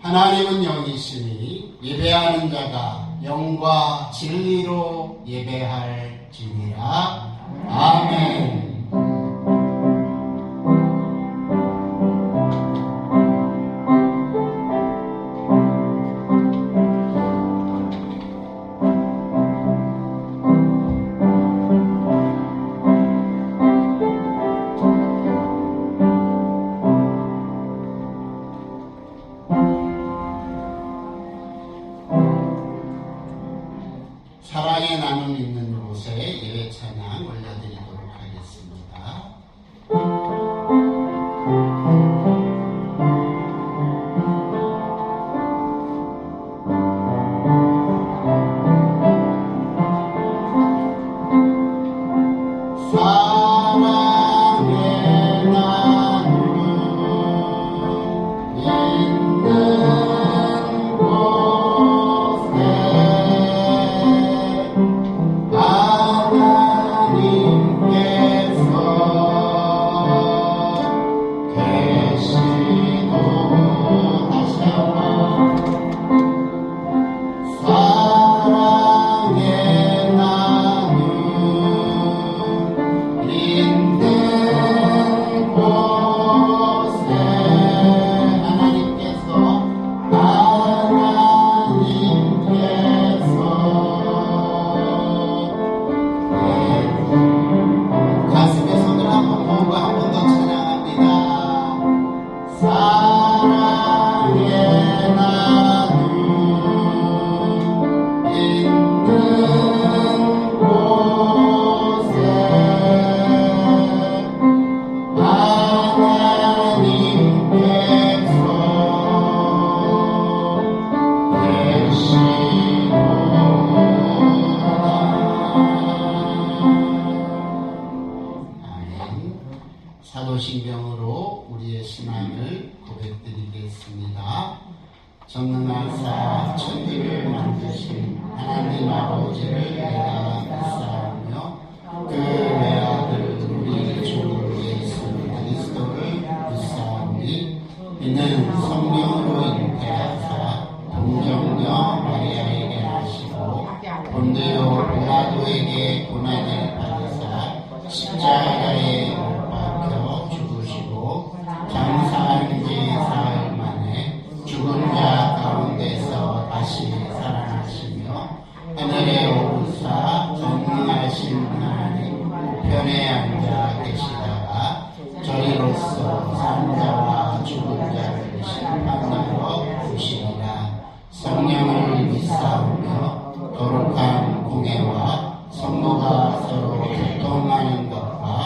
하나님은 영이시니 예배하는 자가 영과 진리로 예배할지니라. 아멘. 사랑의 나눔 있는 곳에 예배 찬양 올려드리도록 하겠습니다. 사랑의 나눔 있는 사도신경으로 우리의 신앙을 고백드리겠습니다. 전능하사 천지를 만드신 하나님 아버지를 내가 믿사오며 그 외아들 우리 주 예수 그리스도를 믿사오니 이는 성령으로 잉태하사 동정녀 마리아에게 나시고 본디오 빌라도에게 고난을 받으사 십자가에 못 박혀 죽으시고 장사한 지 사흘 만에 죽은 자 가운데서 다시 살아나시며 하늘에 오르사 전능하신 하나님 우편에 앉아 계시다가 저희로서 산자와 죽은 자를 심판하러 오시리라. 성령을 믿사오며 거룩한 공회와 성모가 서로 교통하는 것과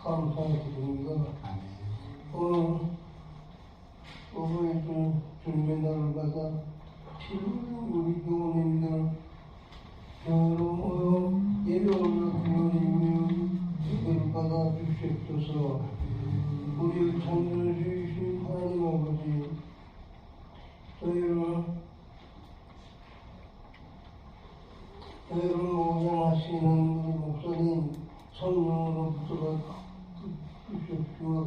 감사드립니다. 아멘. 어버이 주님의 날마다 우리 교우님들 교회로 모여 예배하는 교우님들 예배를 받아 주시옵소서. 우리를 창조해주신 하나님 아버지, 저희를 모양하시는 우리 목사님 성령으로 붙들어 주십시오.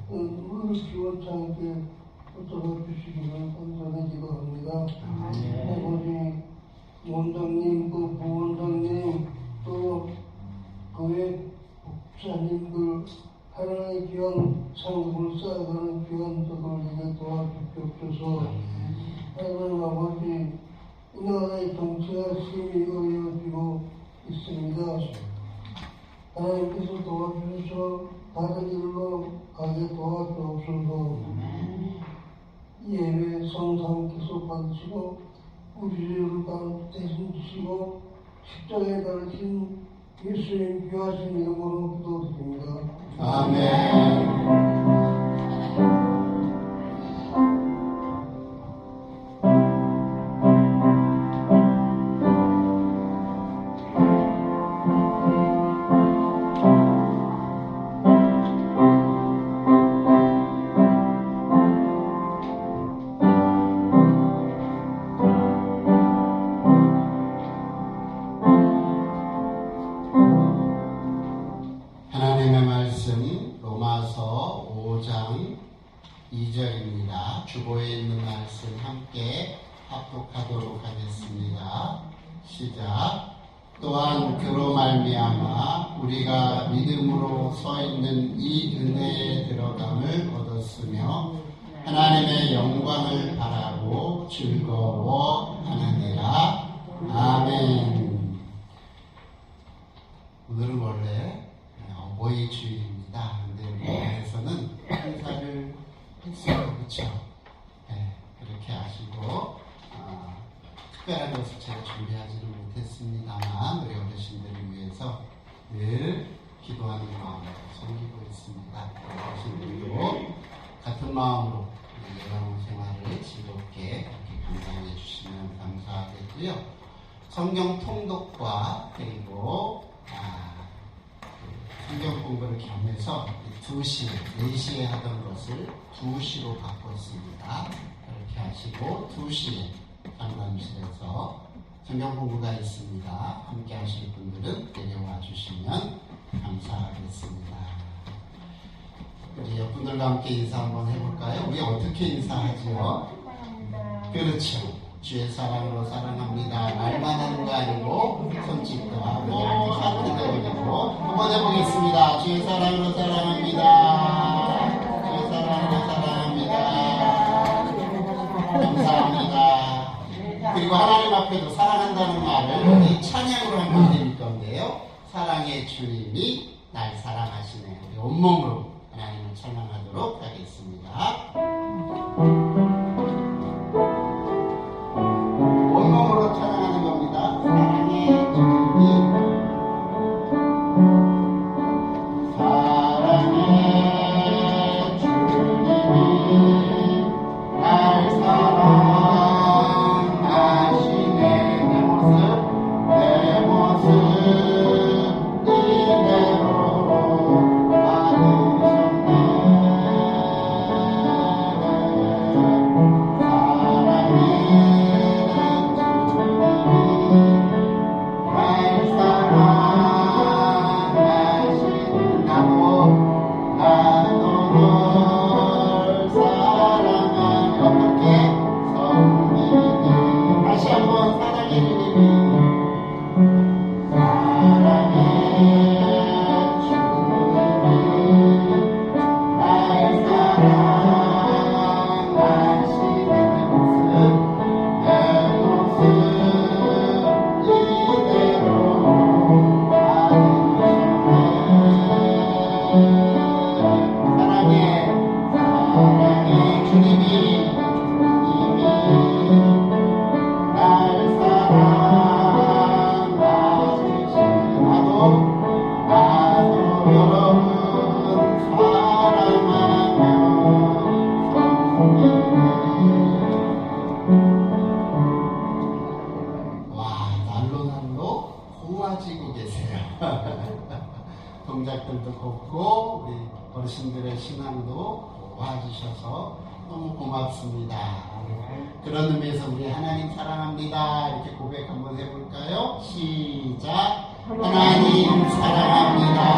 늘 기원찮게 붙들어 주시기를 감사드리고 합니다. 아버지, 원장님, 또 부원장님, 또 교회 목사님들 하나님의 귀한 상급을 쌓아가는 귀한 저들에게 도와주시옵소서. 하나님 아버지, 이 나라의 정치가 심히 어려워지고 있습니다. 하나님께서 도와주셔서 다른 일로 가게 도와주옵소서. 예외 성삼께서 받으시고 우리를 대신 주시고 십자가에 달리신 예수님 귀하신 이름으로 기도드립니다. 아멘. 하나님의 말씀 로마서 5장 2절입니다. 주보에 있는 말씀 함께 합독하도록 하겠습니다. 시작. 또한 그로 말미암아 우리가 믿음으로 서 있는 이 은혜에 들어감을 얻었으며 하나님의 영광을 바라고 즐거워하느니라. 아멘. 오늘은 원래 어버이 주일입니다. 근데 우리나라에서는 행사를 했어요. 그렇죠? 네, 그렇게 하시고 특별한 것을 제가 준비하지는 못했습니다만 우리 어르신들을 위해서 늘 기도하는 마음으로 섬기고 있습니다. 어르신들도 같은 마음으로 예방 생활을 즐겁게 그렇게 감당해 주시면 감사하겠고요. 성경 통독과 그리고 성경 공부를 겸해서 2시, 4시에 하던 것을 2시로 바꿨습니다. 그렇게 하시고 2시에 상담실에서 성경 공부가 있습니다. 함께 하실 분들은 내려와 주시면 감사하겠습니다. 우리 옆분들과 함께 인사 한번 해볼까요? 우리 어떻게 인사하죠? 그렇죠. 주의 사랑으로 사랑합니다. 말만 하는 거 아니고 손짓도 하고 하트도 올리고 한번 해보겠습니다. 주의 사랑으로 사랑합니다. 주의 사랑으로 사랑합니다. 감사합니다. 그리고 하나님 앞에도 사랑한다는 말을 우리 찬양으로 한번 드릴 건데요. 사랑의 주님이 날 사랑하시네. 우리 온몸으로 하나님을 찬양하도록 하겠습니다. 온몸으로 찬양하는 겁니다. 사랑의 주님이 사랑의 주님이 날 사랑하시네. 내 모습 이대로 받으셨네. 동작들도 걷고 우리 어르신들의 신앙도 도와주셔서 너무 고맙습니다. 그런 의미에서 우리 하나님 사랑합니다 이렇게 고백 한번 해볼까요? 시작. 하나님 사랑합니다.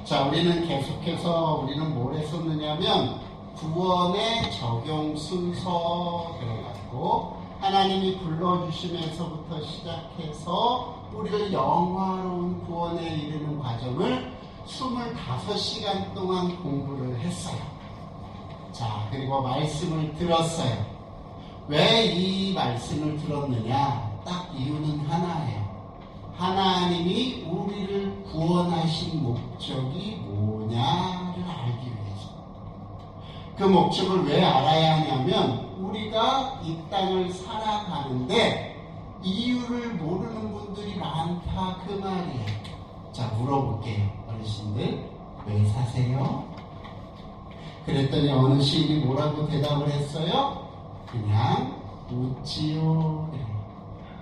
자, 우리는 계속해서 우리는 뭘 했었느냐면 구원의 적용 순서 들어갔고 하나님이 불러주시면서부터 시작해서 우리를 영화로운 구원에 이르는 과정을 25시간 동안 공부를 했어요. 자, 그리고 말씀을 들었어요. 왜 이 말씀을 들었느냐? 딱 이유는 하나예요. 하나님이 우리를 구원하신 목적이 뭐냐를 알기 위해서. 그 목적을 왜 알아야 하냐면 우리가 이 땅을 살아가는데 이유를 모르는 분들이 많다 그 말이에요. 자, 물어볼게요. 어르신들 왜 사세요? 그랬더니 어느 시인이 뭐라고 대답을 했어요? 그냥 웃지요.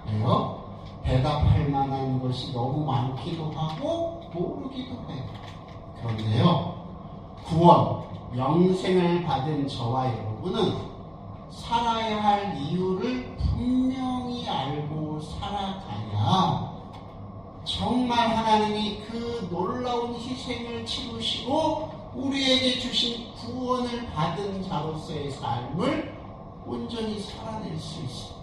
왜요? 대답할 만한 것이 너무 많기도 하고 모르기도 해요. 그런데요, 구원, 영생을 받은 저와 여러분은 살아야 할 이유를 분명히 알고 살아가야 정말 하나님이 그 놀라운 희생을 치르시고 우리에게 주신 구원을 받은 자로서의 삶을 온전히 살아낼 수 있습니다.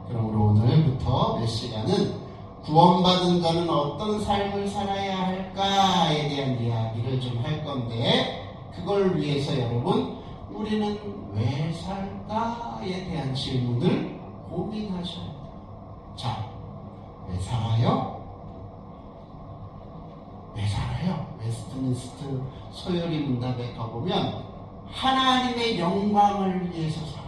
그러므로 오늘부터 몇 시간은 구원받은 자는 어떤 삶을 살아야 할까에 대한 이야기를 좀 할 건데 그걸 위해서 여러분 우리는 왜 살까에 대한 질문을 고민하셔야 돼요. 자, 왜 살아요? 왜 살아요? 웨스트민스트 소요리 문답에 가보면 하나님의 영광을 위해서 살아요.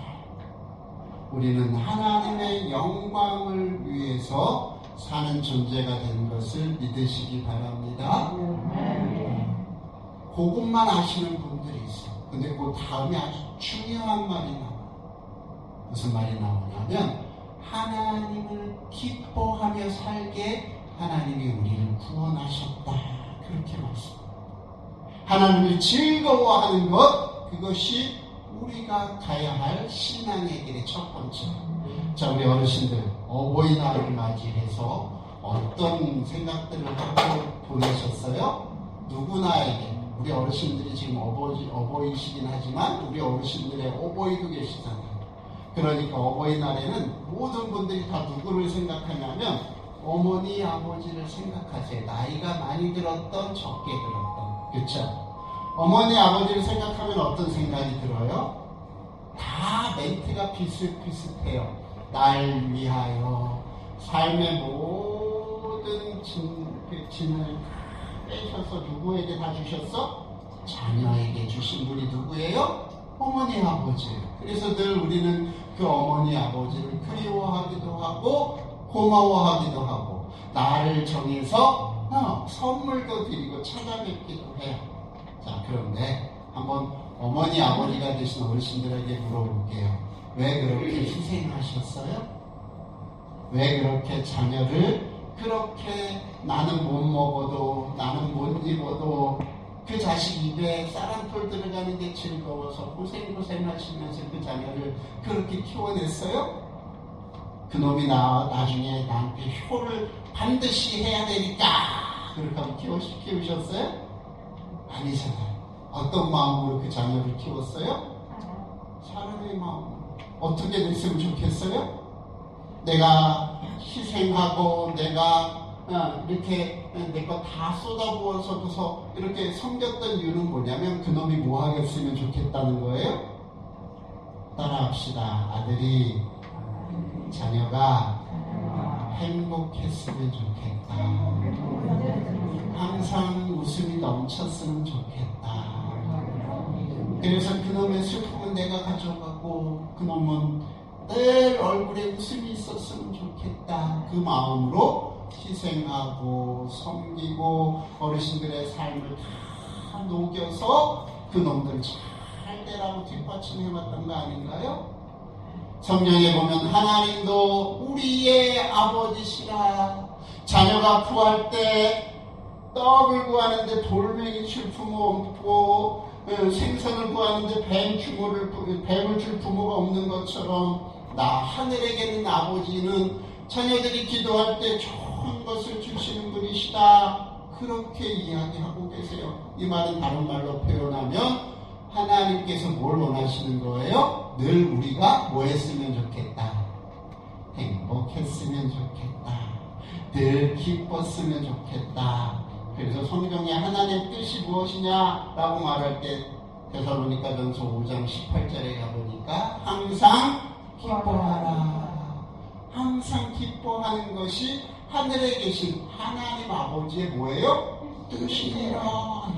우리는 하나님의 영광을 위해서 사는 존재가 된 것을 믿으시기 바랍니다. 그것만 아시는 분들이 있어요. 근데 그 다음에 아주 중요한 말이 나와요. 무슨 말이 나오냐면 하나님을 기뻐하며 살게 하나님이 우리를 구원하셨다. 그렇게 말씀합니다. 하나님을 즐거워하는 것, 그것이 우리가 가야 할 신앙의 길의 첫 번째. 자, 우리 어르신들 어버이날을 맞이해서 어떤 생각들을 하고 보내셨어요? 누구나에게 우리 어르신들이 지금 어버이시긴 하지만 우리 어르신들의 어버이도 계시잖아요. 그러니까 어버이날에는 모든 분들이 다 누구를 생각하냐면 어머니, 아버지를 생각하세요. 나이가 많이 들었던, 적게 들었던. 그렇죠? 어머니, 아버지를 생각하면 어떤 생각이 들어요? 다 멘트가 비슷비슷해요. 날 위하여 삶의 모든 짐을 빼셔서 누구에게 다 주셨어? 자녀에게 주신 분이 누구예요? 어머니, 아버지예요. 그래서 늘 우리는 그 어머니, 아버지를 그리워하기도 하고 고마워하기도 하고 나를 정해서 선물도 드리고 찾아뵙기도 해요. 자, 그런데 한번 어머니, 아버지가 되신 어르신들에게 물어볼게요. 왜 그렇게 희생하셨어요? 왜 그렇게 자녀를 그렇게 나는 못 먹어도 나는 못 입어도 그 자식 입에 쌀한톨 들어가는 게 즐거워서 고생하시면서 그 자녀를 그렇게 키워냈어요? 그놈이 나중에 나한테 효를 반드시 해야 되니까 그렇게 하면 키우셨어요? 아니잖아요. 어떤 마음으로 그 자녀를 키웠어요? 사랑의 마음. 어떻게 됐으면 좋겠어요? 내가 희생하고 내가 이렇게 내 거 다 쏟아부어서서 이렇게 섬겼던 이유는 뭐냐면 그놈이 뭐 하겠으면 좋겠다는 거예요? 따라합시다. 아들이 자녀가 행복했으면 좋겠다. 항상 웃음이 넘쳤으면 좋겠다. 그래서 그놈의 슬픔은 내가 가져가고 그놈은 늘 얼굴에 웃음이 있었으면 좋겠다. 그 마음으로 희생하고 섬기고 어르신들의 삶을 다 녹여서 그놈들 잘 되라고 뒷받침해왔던 거 아닌가요? 성경에 보면 하나님도 우리의 아버지시라 자녀가 구할 때 떡을 구하는데 돌멩이 줄 부모 없고, 생선을 구하는데 뱀을 줄 부모가 없는 것처럼 나 하늘에 계는 아버지는 자녀들이 기도할 때 좋은 것을 주시는 분이시다. 그렇게 이야기하고 계세요. 이 말은 다른 말로 표현하면 하나님께서 뭘 원하시는 거예요? 늘 우리가 뭐 했으면 좋겠다. 행복했으면 좋겠다. 늘 기뻤으면 좋겠다. 그래서 성경에 하나님의 뜻이 무엇이냐라고 말할 때 데살로니가전서 5장 18절에 가보니까 항상 기뻐하라. 항상 기뻐하는 것이 하늘에 계신 하나님 아버지의 뭐예요? 뜻이라.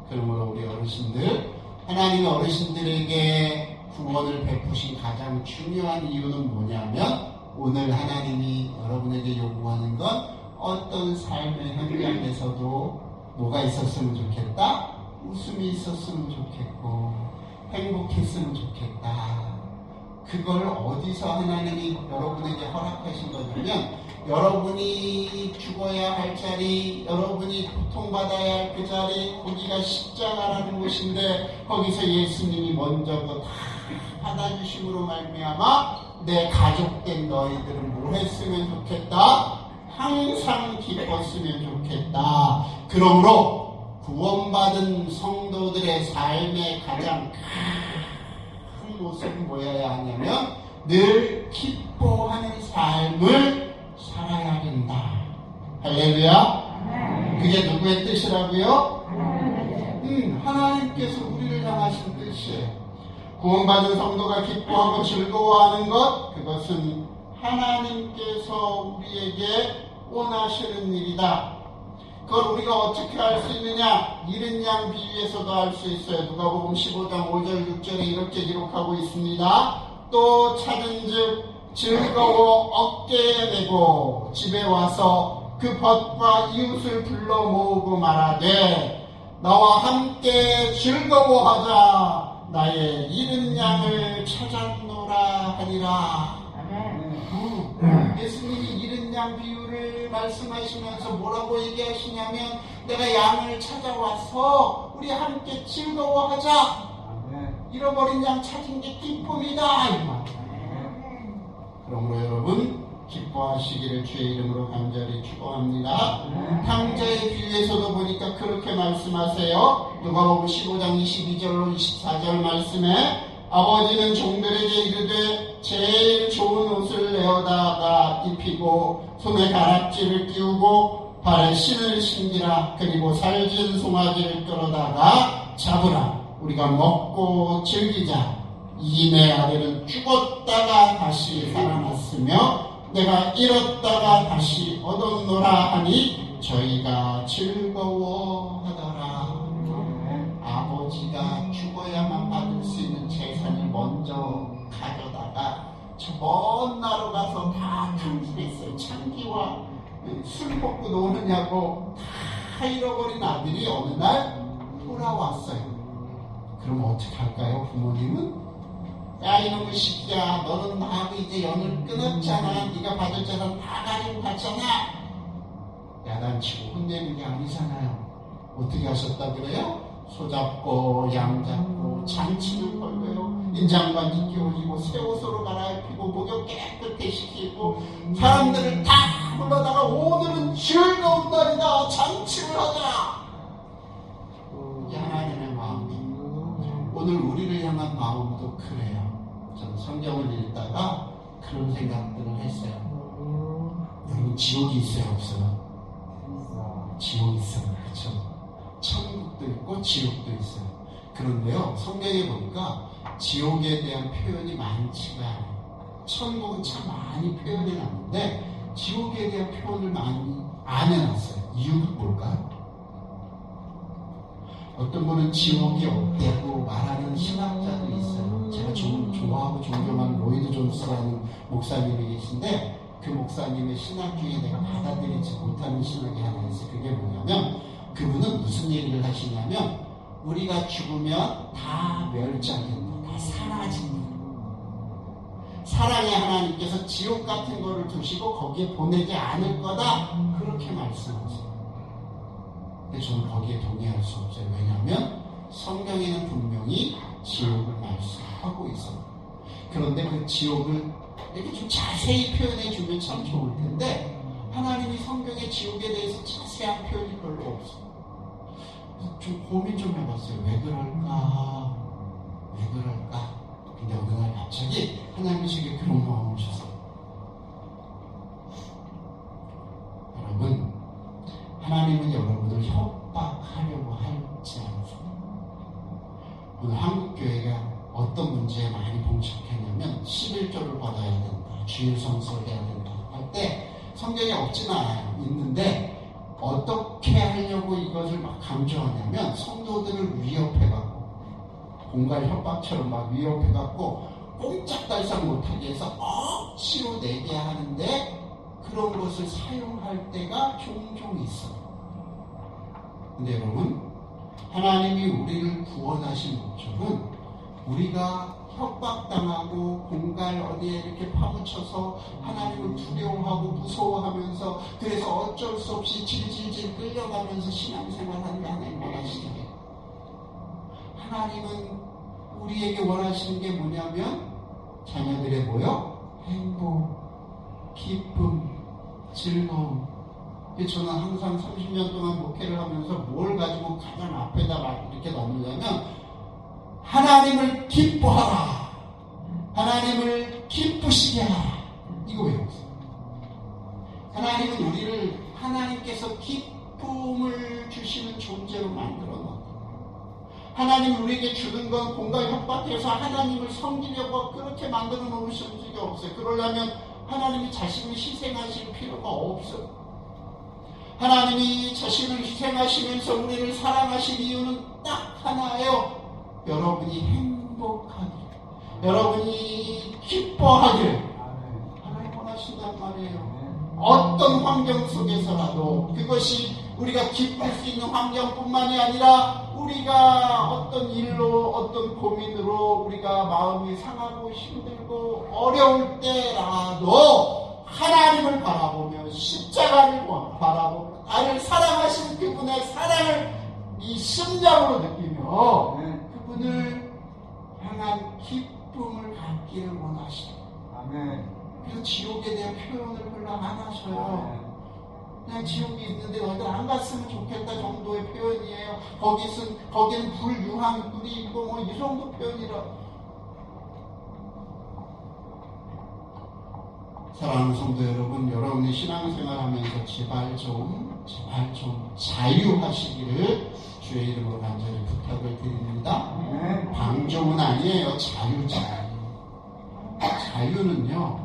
그러므로 우리 어르신들, 하나님의 어르신들에게 구원을 베푸신 가장 중요한 이유는 뭐냐면 오늘 하나님이 여러분에게 요구하는 건 어떤 삶의 현장에서도 뭐가 있었으면 좋겠다? 웃음이 있었으면 좋겠고 행복했으면 좋겠다. 그걸 어디서 하나님이 여러분에게 허락하신 거냐면 여러분이 죽어야 할 자리, 여러분이 고통받아야 할 그 자리, 거기가 십자가라는 곳인데 거기서 예수님이 먼저 그거 다 받아주심으로 말미암아 내 가족된 너희들은 뭘 했으면 좋겠다? 항상 기뻤으면 좋겠다. 그러므로 구원받은 성도들의 삶의 가장 큰 모습은 뭐여야 하냐면 늘 기뻐하는 삶을 살아야 된다. 할렐루야. 그게 누구의 뜻이라고요? 하나님께서 우리를 향하신 뜻이에요. 구원받은 성도가 기뻐하고 즐거워하는 것, 그것은 하나님께서 우리에게 원하시는 일이다. 그걸 우리가 어떻게 알 수 있느냐? 잃은 양 비유에서도 알 수 있어요. 누가복음 15장 5절 6절에 이렇게 기록하고 있습니다. 또 찾은즉 즐거워 어깨에 메고 집에 와서 그 벗과 이웃을 불러 모으고 말하되 나와 함께 즐거워하자. 나의 잃은 양을 찾았노라 하니라. 예수님이 잃은 양 비유를 말씀하시면서 뭐라고 얘기하시냐면 내가 양을 찾아와서 우리 함께 즐거워하자. 잃어버린 양 찾은 게 기쁨이다. 이 말. 그러므로 여러분 기뻐하시기를 주의 이름으로 간절히 축원합니다. 탕자의 비유에서도 보니까 그렇게 말씀하세요. 누가복음 15장 22절로 24절 말씀에 아버지는 종들에게 이르되 제일 좋은 옷을 내어다가 입히고 손에 가락지를 끼우고 발에 신을 신기라. 그리고 살진 송아지를 끌어다가 잡으라. 우리가 먹고 즐기자. 이 내 아들은 죽었다가 다시 살아났으며 내가 잃었다가 다시 얻었노라 하니 저희가 즐거워하더라. 아버지가 죽어야만 받을 수 있는 재산을 먼저 가져다가 저 먼 나로 가서 다 탕진했어요. 창기와 술 먹고 노느냐고 다 잃어버린 아들이 어느 날 돌아왔어요. 그럼 어떻게 할까요? 부모님은? 야 이놈의 새끼야, 너는 나하고 이제 연을 끊었잖아. 네가 받을 재산 다 가지고 갔잖아. 야단치고 혼내는 게 아니잖아요. 어떻게 하셨다 그래요? 소잡고 양 잡고 잔치는 걸고요. 인장반지 끼워주고 새 옷으로 갈아입히고 목욕 깨끗이 시키고 사람들을 다 불러다가 오늘은 즐거운 날이다. 잔치를 하자. 이게 하나님의 마음이에요. 오늘 우리를 향한 마음도 그래요. 저는 성경을 읽다가 그런 생각들을 했어요. 여러분 지옥이 있어요 없어요? 지옥이 있어요. 그렇죠? 천국도 있고 지옥도 있어요. 그런데요 성경에 보니까 지옥에 대한 표현이 많지가 않아요. 천국은 참 많이 표현해 놨는데 지옥에 대한 표현을 많이 안 해놨어요. 이유가 뭘까요? 어떤 분은 지옥이 없다고 말하는 신학자도 있어요. 제가 좋아하고 존경하는 로이드 존스라는 목사님이 계신데 그 목사님의 신학 중에 내가 받아들이지 못하는 신학이 하나 있어요. 그게 뭐냐면 그분은 무슨 얘기를 하시냐면 우리가 죽으면 다 멸장된다. 다 사라진다. 사랑의 하나님께서 지옥 같은 거를 두시고 거기에 보내지 않을 거다 그렇게 말씀하세요. 근데 저는 거기에 동의할 수 없어요. 왜냐하면 성경에는 분명히 지옥을 말씀하고 있어요. 그런데 그 지옥을 이렇게 좀 자세히 표현해 주면 참 좋을 텐데 하나님이 성경의 지옥에 대해서 자세한 표현이 별로 없어요. 좀 고민 좀 해봤어요. 왜 그럴까? 왜 그럴까? 근데 어느 날 갑자기 하나님이 제게 그런 마음을 주셨어요. 여러분, 하나님은 여러분을 협박하려고 하지 않으세요. 오늘 한국교회가 어떤 문제에 많이 봉착했냐면 11조를 받아야 된다, 주일 성수를 해야 된다 할 때 성경에 없진 않아요. 있는데 어떻게 하려고 이것을 막 강조하냐면 성도들을 위협해갖고 공갈 협박처럼 막 위협해갖고 꼼짝달싹 못하게 해서 억지로 내게 하는데 그런 것을 사용할 때가 종종 있어요. 근데 여러분, 하나님이 우리를 구원하신 목적은 우리가 협박당하고 공갈 어디에 이렇게 파묻혀서 하나님을 두려워하고 무서워하면서 그래서 어쩔 수 없이 질질질 끌려가면서 신앙생활하는 게 하나님 원하시는 게, 하나님은 우리에게 원하시는 게 뭐냐면 자녀들의 뭐요? 행복, 기쁨, 즐거움. 저는 항상 30년 동안 목회를 하면서 뭘 가지고 가장 앞에다 이렇게 넣느냐면 하나님을 기뻐하라, 하나님을 기쁘시게 하라, 이거 외웠어요. 하나님은 우리를 하나님께서 기쁨을 주시는 존재로 만들어 놓았고, 하나님 우리에게 주는 건 공갈 협박해서 하나님을 섬기려고 그렇게 만들어 놓으신 적이 없어요. 그러려면 하나님이 자신을 희생하실 필요가 없어요. 하나님이 자신을 희생하시면서 우리를 사랑하신 이유는 딱 하나예요. 여러분이 행복하길, 여러분이 기뻐하길 하나님 원하신단 말이에요. 어떤 환경 속에서라도 그것이 우리가 기쁠 수 있는 환경뿐만이 아니라 우리가 어떤 일로 어떤 고민으로 우리가 마음이 상하고 힘들고 어려울 때라도 하나님을 바라보며 십자가를 바라보며 나를 사랑하신 그분의 사랑을 이 심장으로 느끼며 그분을 향한 기쁨을 갖기를 원하시고, 그래서 지옥에 대한 표현을 별로 안 하셔요. 그냥 지옥이 있는데 너희들 안 갔으면 좋겠다 정도의 표현이에요. 거기는 불유한 꿀이 있고 뭐 이 정도 표현이라. 사랑하는 성도 여러분, 여러분이 신앙생활 하면서 제발 좀 자유하시기를 주의 이름으로 간절히 부탁을 드립니다. 방종은 아니에요. 자유. 자유는요,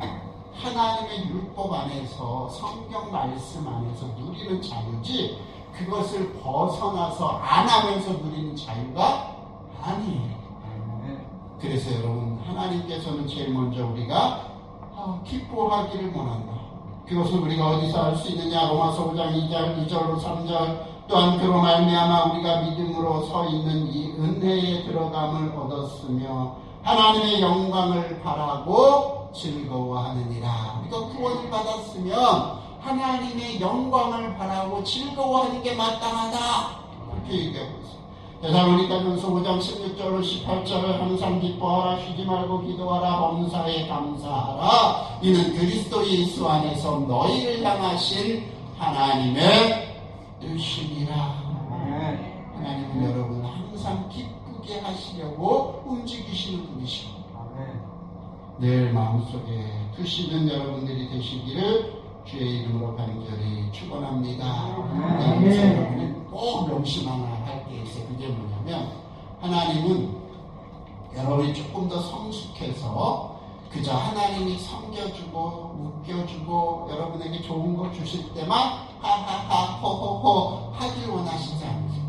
하나님의 율법 안에서 성경 말씀 안에서 누리는 자유지 그것을 벗어나서 안 하면서 누리는 자유가 아니에요. 그래서 여러분, 하나님께서는 제일 먼저 우리가 기뻐하기를 원한다. 그것을 우리가 어디서 할 수 있느냐? 로마서 5장 2절로 3절. 또한 그로 말미암아 우리가 믿음으로 서 있는 이 은혜에 들어감을 얻었으며 하나님의 영광을 바라고 즐거워하느니라. 우리가 구원을 받았으면 하나님의 영광을 바라고 즐거워하는 게 마땅하다, 그렇게 얘기하고 있어요. 데살로니가전서 5장 16절로 18절을 항상 기뻐하라, 쉬지 말고 기도하라, 범사에 감사하라. 이는 그리스도 예수 안에서 너희를 향하신 하나님의 뜻이니라. 하나님은 여러분을 항상 기쁘게 하시려고 움직이시는 분이시고 늘 마음속에 두시는 여러분들이 되시기를 주의 이름으로 간절히 축원합니다. 여러분이 꼭 명심하나 할 게 있어요. 그게 뭐냐면 하나님은 여러분이 조금 더 성숙해서 그저 하나님이 섬겨주고 웃겨주고 여러분에게 좋은 거 주실 때만 하하하 호호호 하길 원하시지 않으세요.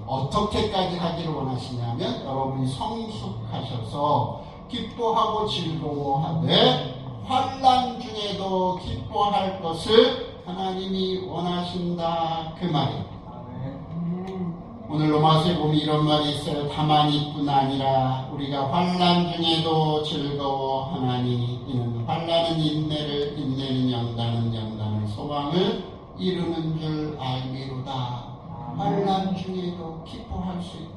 어떻게까지 하기를 원하시냐면 여러분이 성숙하셔서 기뻐하고 즐거워하되 환난 중에도 기뻐할 것을 하나님이 원하신다, 그 말이에요. 오늘 로마서에 보면 이런 말이 있어요. 다만이뿐 아니라 우리가 환난 중에도 즐거워하나니 이는 환난은 인내를, 인내는 연단은 연단을, 소망을 이루는 줄 알미로다. 환난 중에도 기뻐할 수 있다.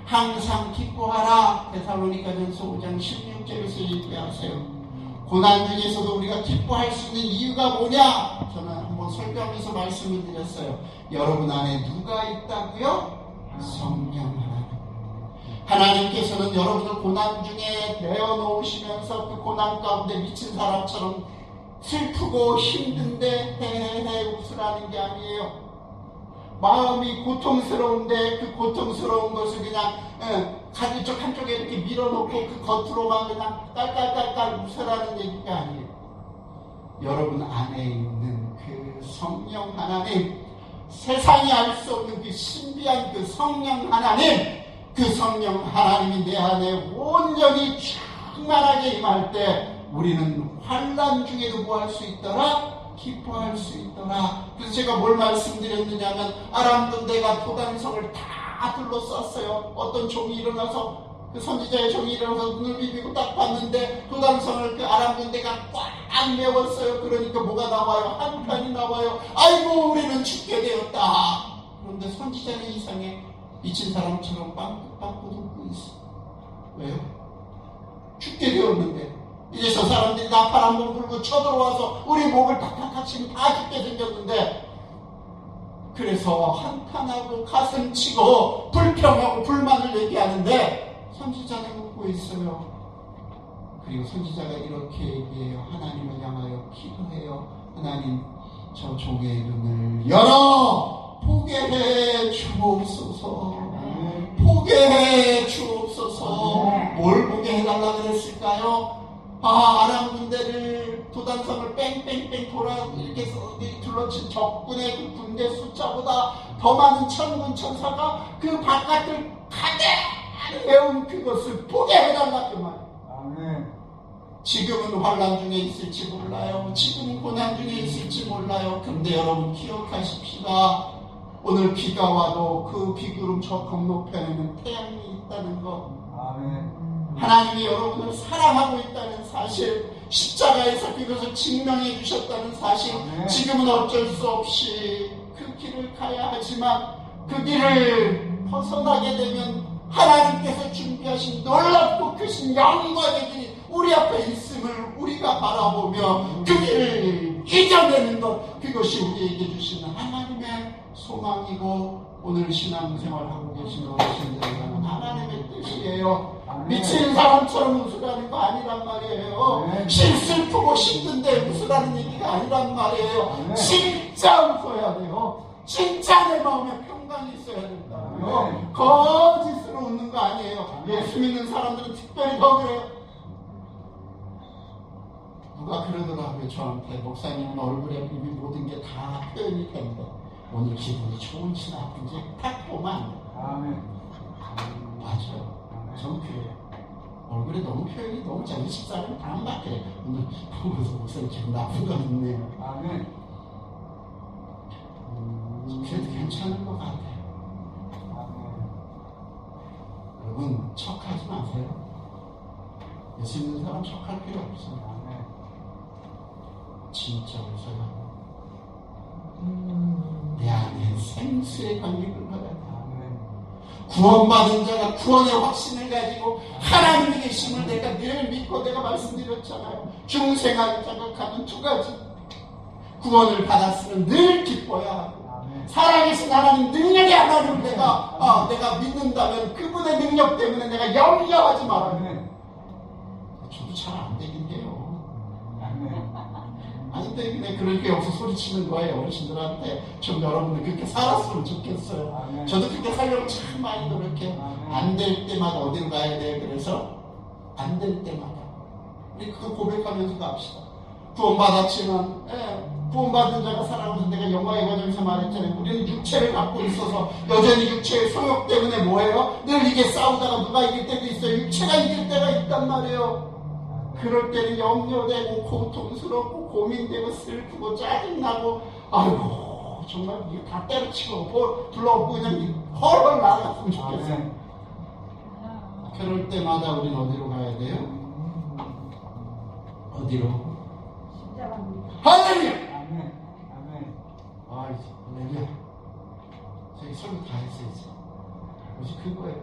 항상 기뻐하라. 데살로니가전서 5장 16절에서 얘기하세요. 고난 중에서도 우리가 기뻐할 수 있는 이유가 뭐냐? 저는 한번 설교하면서 말씀을 드렸어요. 여러분 안에 누가 있다고요? 성령 하나님. 하나님께서는 여러분을 고난 중에 내어놓으시면서 그 고난 가운데 미친 사람처럼 슬프고 힘든데 헤헤헤 웃으라는 게 아니에요. 마음이 고통스러운데 그 고통스러운 것을 그냥 가지쪽 한쪽에 이렇게 밀어놓고 그 겉으로만 그냥 깔깔깔깔 웃으라는 얘기가 아니에요. 여러분 안에 있는 그 성령 하나님, 세상이 알 수 없는 그 신비한 그 성령 하나님, 그 성령 하나님이 내 안에 온전히 충만하게 임할 때 우리는 환난 중에도 뭐 할 수 있더라? 기뻐할 수 있더라. 그래서 제가 뭘 말씀드렸느냐면 아람돈 데가 도단성을 다 둘러쌌어요. 어떤 종이 일어나서 그 선지자의 종이 일어나서 눈을 비비고 딱 봤는데 도단성을 그 아람돈 데가 꽉 메웠어요. 그러니까 뭐가 나와요? 한 편이 나와요. 아이고 우리는 죽게 되었다. 그런데 선지자는 이상해. 미친 사람처럼 빵긋빵긋 웃고 있어. 왜요? 죽게 되었는데 이제 저 사람들이 나팔 한번 불고 쳐들어와서 우리 목을 탁탁탁 치면 다 죽게 생겼는데, 그래서 한탄하고 가슴치고 불평하고 불만을 얘기하는데 선지자는 웃고 있어요. 그리고 선지자가 이렇게 얘기해요. 하나님을 향하여 기도해요. 하나님, 저 종의 눈을 열어 보게 해 주옵소서. 보게 해 주옵소서. 뭘 보게 해달라 그랬을까요? 아람 군대를, 도단성을 뺑뺑뺑 돌아 이렇게 둘러친 적군의 그 군대 숫자보다 더 많은 천군 천사가 그 바깥을 가득 메운 그것을 보게 해달라 그 말. 지금은 환난 중에 있을지 몰라요. 지금은 고난 중에 있을지 몰라요. 근데 여러분 기억하십시다. 오늘 비가 와도 그 비구름 저 건너편에는 태양이 있다는 것. 하나님이 여러분을 사랑하고 있다는 사실, 십자가에서 그것을 증명해 주셨다는 사실, 지금은 어쩔 수 없이 그 길을 가야 하지만 그 길을 벗어나게 되면 하나님께서 준비하신 놀랍고 크신 영광의 길이 우리 앞에 있음을 우리가 바라보며 그 길을 이겨내는 것, 그것이 우리에게 주시는 하나님의 소망이고, 오늘 신앙생활하고 계신 어르신들은 하나님의 뜻이에요. 미친 사람처럼 웃으라는 거 아니란 말이에요. 슬프고 힘든데 웃으라는 얘기가 아니란 말이에요. 진짜 웃어야 돼요. 진짜 내 마음에 평강이 있어야 된다고요. 거짓으로 웃는 거 아니에요. 예수 믿는 사람들은 특별히 더 그래요. 누가 그러더라고요. 저한테, 목사님은 얼굴에 이미 모든 게 다 표현이 된다. 오늘 기분이 좋은지 나쁜지 딱 보면 안 돼. 맞아요. 저는 그래요. 얼굴에 너무 표현이 너무 잘, 24년 다 안 맞게. 오늘 보면서 목사님 기분 나쁜 거 있네요. 그래도 괜찮은 것 같아요. 여러분, 척하지 마세요. 예수 믿는 사람 척할 필요 없어요. 진짜 웃어요. 내 안에 생수의 관계를 받아야 돼. 구원받은 자가 구원의 확신을 가지고 하나님의 계심을 내가 늘 믿고, 내가 말씀드렸잖아요. 중생을 자극하는 두 가지. 구원을 받았으면 늘 기뻐야 하고, 살아계신 하나님 능력의 하나님을 내가 믿는다면 그분의 능력 때문에 내가 염려하지 말아요. 저도 잘 안 되긴 해요. 아니 때문에 그럴 게 없어 소리치는 거예요. 어르신들한테 좀 여러분들 그렇게 살았으면 좋겠어요. 저도 그렇게 살려고 참 많이 노력해. 안 될 때마다 어디로 가야 돼? 그래서 안 될 때마다 우리 그거 고백하면서 갑시다. 구원받았지만 구원받은 자가 살아가면서, 내가 영광의 과정에서 말했잖아요. 우리는 육체를 갖고 있어서 여전히 육체의 소욕 때문에 뭐예요? 늘 이게 싸우다가 누가 이길 때도 있어요. 육체가 이길 때가 있단 말이에요. 그럴 때는 염려되고 고통스럽고 고민되고 슬프고 짜증나고, 아이고 정말 이거 다 때려치고 불러오고 그냥 헐헐 나갔으면 좋겠어요. 그럴 때마다 우리는 어디로 가야 돼요? 어디로? 할렐루야! 아멘. 아멘. 아이, 할렐루야. 저희 설교 다 했어요, 이제. 오직 그거예요.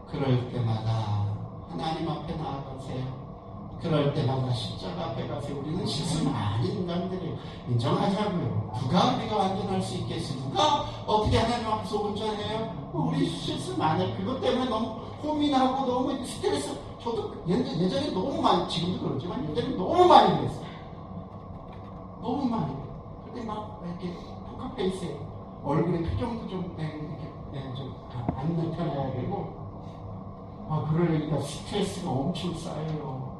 그럴 때마다 하나님 앞에 나아가세요. 그럴 때마다 십자가 앞에 가세요. 우리는 실수 많은 인간들이에요. 인정하자고요. 누가 우리가 완전할 수 있겠어요? 누가 어떻게 하나님 앞에서 온전해요? 우리 실수 많아요. 그것 때문에 너무 고민하고 너무 스트레스. 저도 예전에 너무 많이, 지금도 그렇지만 예전에 너무 많이 그랬어요. 너무 많이. 그때 막 이렇게 포커페이스에 얼굴에 표정도 좀 이렇게 좀 안 나타나야 되고, 그러려니까 스트레스가 엄청 쌓여요.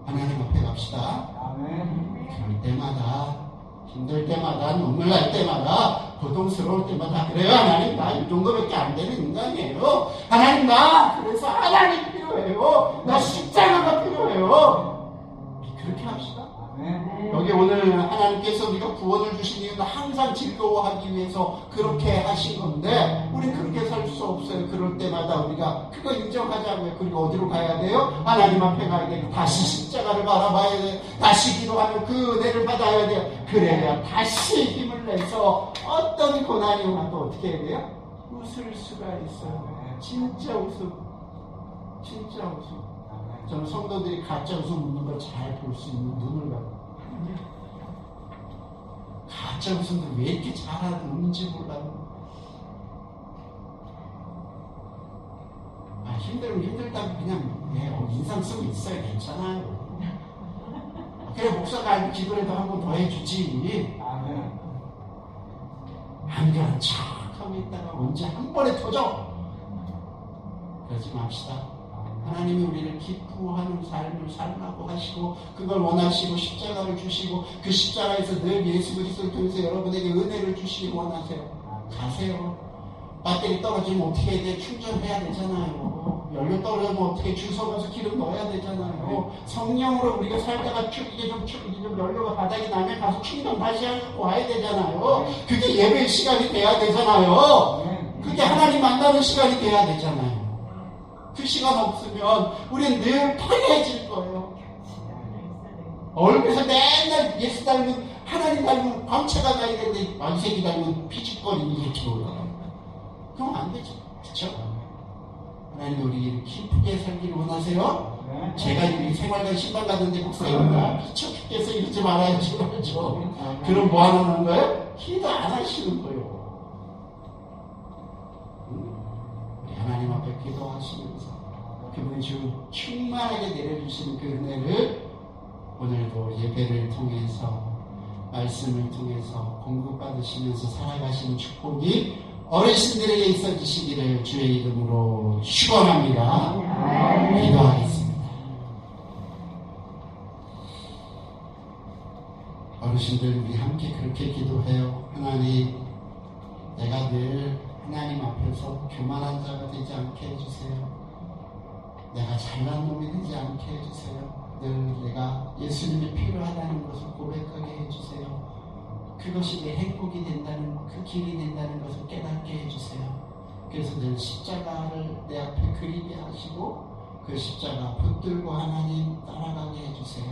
하나님 앞에 갑시다. 아멘. 그럴 때마다, 힘들 때마다, 눈물 날 때마다, 고통스러울 때마다, 그래요. 하나님, 나 이 정도밖에 안 되는 인간이에요. 하나님, 나 그래서 하나님 필요해요. 나 십자가가 필요해요. 그렇게 합시다. 아멘. 여기 오늘 하나님께서 우리가 구원을 주신 이유는 항상 즐거워하기 위해서 그렇게 하신 건데, 우린 그렇게 살 수 없어요. 그럴 때마다 우리가 그거 인정하자고요. 그리고 어디로 가야 돼요? 하나님 앞에 가야 돼요. 다시 십자가를 바라봐야 돼요. 다시 기도하며 그 은혜를 받아야 돼요. 그래야 다시 힘을 내서 어떤 고난이 오나도 어떻게 해야 돼요? 웃을 수가 있어요. 진짜 웃음. 진짜 웃음. 저는 성도들이 가짜 웃음 웃는 걸 잘 볼 수 있는 눈을 가요. 가짜 웃음들 왜 이렇게 잘 웃는지 몰라요. 힘들면 힘들다고 그냥 인상 쓰고 있어요. 괜찮아요. 그래 목사가 알고 기도라도 한 번 더 해주지. 아멘. 안 그런 척하고 있다가 언제 한 번에 터져. 그러지 맙시다. 하나님이 우리를 기쁘하는 삶을 살라고 하시고 그걸 원하시고 십자가를 주시고 그 십자가에서 늘 예수 그리스도를 통해서 여러분에게 은혜를 주시기 원하세요. 가세요. 배터리 떨어지면 어떻게 해야 돼? 충전해야 되잖아요. 연료 떨어지면 어떻게 주워 가서 기름 넣어야 되잖아요. 성령으로 우리가 살다가 이게 좀 연료가 바닥이 나면 가서 충전 다시 하고 와야 되잖아요. 그게 예배 시간이 돼야 되잖아요. 그게 하나님 만나는 시간이 돼야 되잖아요. 그 시간 없으면 우리는 늘 편해질 거예요. 얼굴에서 맨날 예수 닮은 하나님 닮은 광채가 나야 되는데 왕색이 닮은 피죽거리는 이렇게 올라가요. 그럼 안 되죠. 그렇죠? 하나님 우리 기쁘게 살기를 원하세요? 네. 제가 이 생활관 신방 가는데 목사님과 미쳐 죽겠어 이러지 말아야지 그렇죠? 그럼 뭐 하는 거예요? 기도 안 하시는 거예요. 우리 하나님 앞에 기도하시면서 그분이 충만하게 내려주시는 그 은혜를 오늘도 예배를 통해서 말씀을 통해서 공급받으시면서 살아가시는 축복이 어르신들에게 있어지시기를 주의 이름으로 축원합니다. 기도하겠습니다. 어르신들 우리 함께 그렇게 기도해요. 하나님, 내가 늘 하나님 앞에서 교만한 자가 되지 않게 해주세요. 내가 잘난 놈이 되지 않게 해주세요. 늘 내가 예수님이 필요하다는 것을 고백하게 해주세요. 그것이 내 행복이 된다는, 그 길이 된다는 것을 깨닫게 해주세요. 그래서 늘 십자가를 내 앞에 그리게 하시고 그 십자가 붙들고 하나님 따라가게 해주세요.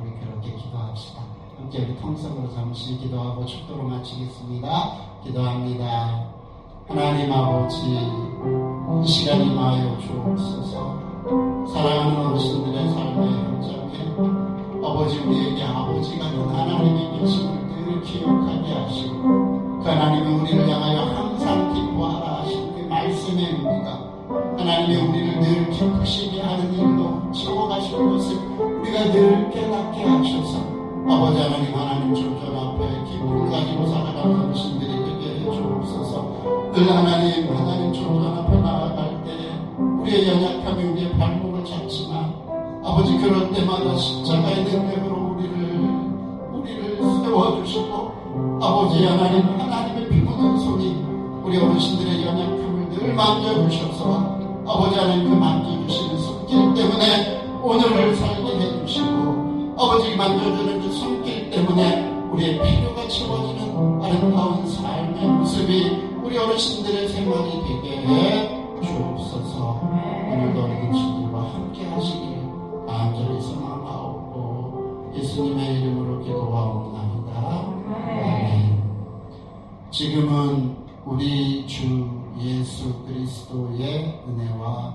우리 그렇게 기도합시다. 함께 우리 통성으로 잠시 기도하고 축도로 마치겠습니다. 기도합니다. 하나님 아버지, 이 시간이 임하여 주옵소서. 사랑하는 어르신들의 삶의 현장에 아버지 우리에게 아버지 같은 하나님의 계심을 늘 기억하게 하시고 그 하나님이 우리를 향하여 항상 기뻐하라 하신 그 말씀의 의미가 하나님이 우리를 늘 기쁘시게 하는 일로 채워가시는 것을 우리가 늘 깨닫게 하셔서 아버지 하나님 조전 앞에 기쁨을 가지고 살아가는 어르신들이 되게 해주옵소서. 늘 하나님 조전 앞에 나아갈 때 우리의 연약함이 우리의 발목을 잡지만 아버지 그럴 때마다 십자가의 능력으로 우리를 세워주시고 아버지 하나님의 피 묻은 손이 우리 어르신들의 연약함을 늘 만져주셔서 아버지 하나님 그 만져주시는 손길 때문에 오늘을 살게 해주시고 아버지 만져주는 그 손길 때문에 우리의 필요가 채워지는 아름다운 삶의 모습이 우리 어르신들의 생활이 되게 해 주옵소서. 오늘도 어르신들과 함께 하시기를 간절히 소망하옵고 예수님의 이름으로 기도하옵나이다. 아멘. 지금은 우리 주 예수 그리스도의 은혜와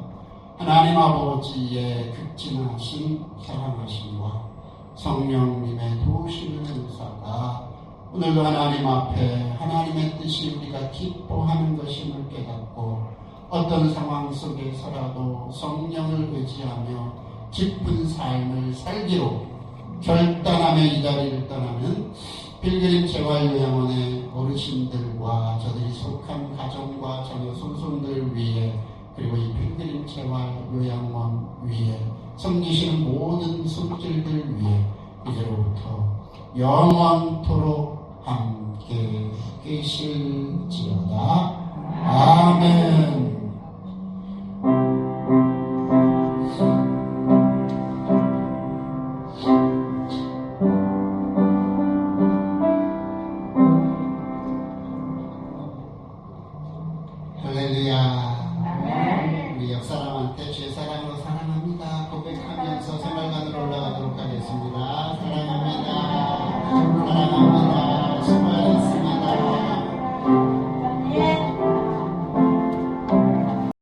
하나님 아버지의 극진하신 사랑하심과 성령님의 도우시는 은사가 오늘도 하나님 앞에 하나님의 뜻이 우리가 기뻐하는 것임을 깨닫고 어떤 상황 속에서라도 성령을 의지하며 기쁜 삶을 살기로 결단하며 이 자리를 떠나는 필그림 재활요양원의 어르신들과 저들이 속한 가정과 자녀 손손들 위해 그리고 이 필그림 재활요양원 위에 섬기시는 모든 손길들 위해 이제로부터 영원토록 함께 계실지어다. 아멘. 할렐루야. 우리 옆 사람한테 주의 사랑